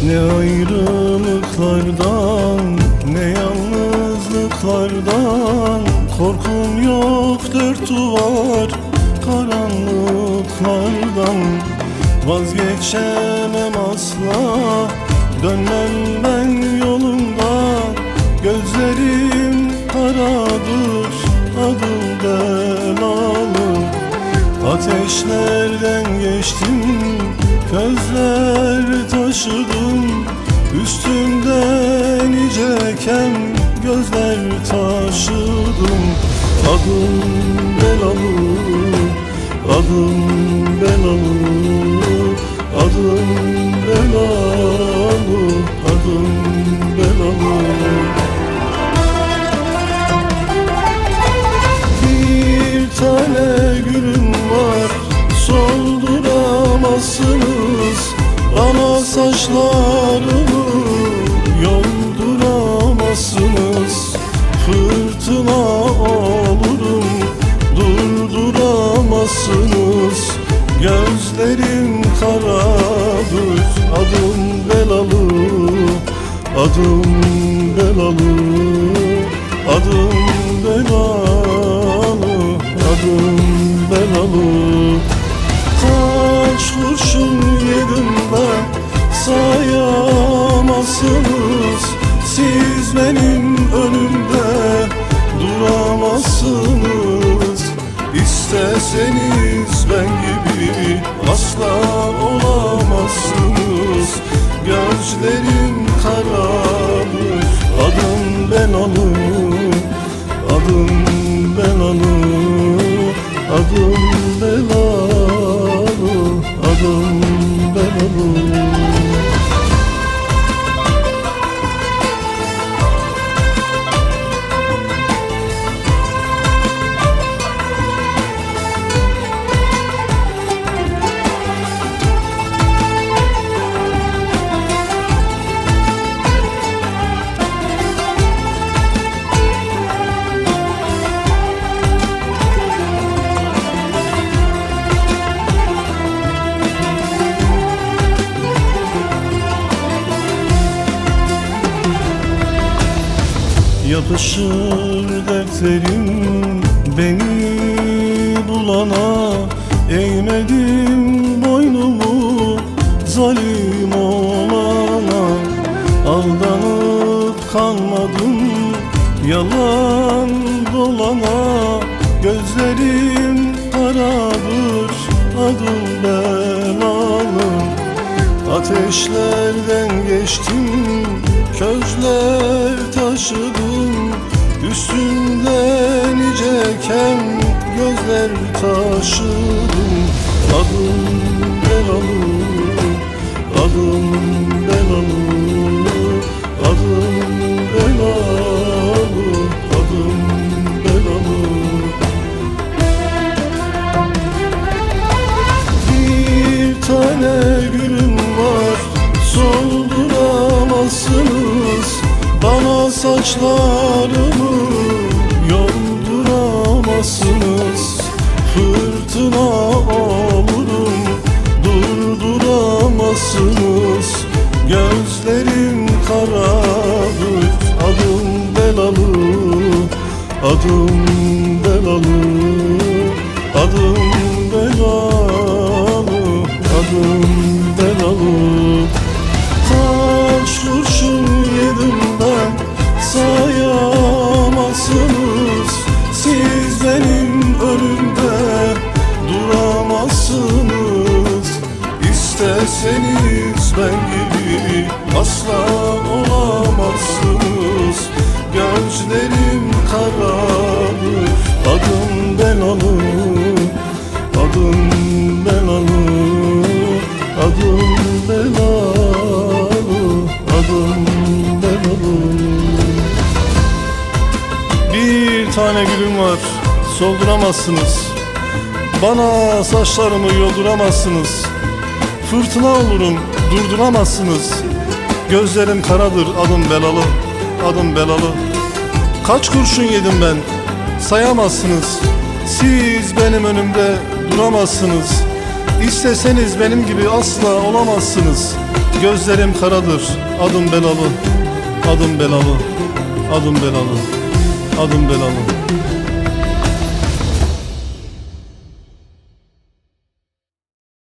Ne ayrılıklardan, ne yalnızlıklardan. Korkum yok dört duvar karanlıklardan. Vazgeçemem asla, dönmem ben yolumdan. Gözlerim karadır, adım belalı. Ateşlerden geçtim, közler taşıdım. Üstümden niceken gözler taşıdım. Adım belalı, adım belalı, adım belalı, adım belalı. Bir tane gülüm var, solduramazsınız. Bana saçlarımı yolduramazsınız. Fırtına olurum, durduramazsınız. Gözlerim karadır, adım belalı, adım belalı, adım belalı, adım belalı. Kaç kurşun yedim ben, sayamazsınız. Siz benim önümde duramazsınız. İsteseniz ben gibi asla olamazsınız. Gözlerim karadır, adım belalı, adım belalı, adım belalı, adım belalı. Yapışır dertlerim beni bulana. Eğmedim boynumu zalim olana. Aldanıp kanmadım yalan dolana. Gözlerim karadır, adım belalı. Ateşlerden geçtim, közler taşıdım. Üstümden niceken gözler taşıdım. Adım belalı, adım belalı, adım belalı, adım belalı. Bir tane gülüm var, solduramazsınız. Bana saçlarımı yolduramazsınız. Fırtına olurum, durduramazsınız. Gözlerim karadır, adım belalı, adım belalı, adım belalı, adım belalı. Kaç kurşun yedim ben, sayamazsınız. Siz benim önümde duramazsınız. İsteseniz ben gibi asla olamazsınız. Gözlerim karadır, adım belalı, adım belalı, adım belalı, adım belalı. Bir tane gülüm var, solduramazsınız. Bana saçlarımı yolduramazsınız. Fırtına olurum, durduramazsınız. Gözlerim karadır, adım belalı, adım belalı. Kaç kurşun yedim ben, sayamazsınız. Siz benim önümde duramazsınız. İsteseniz benim gibi asla olamazsınız. Gözlerim karadır, adım belalı, adım belalı, adım belalı, adım belalı.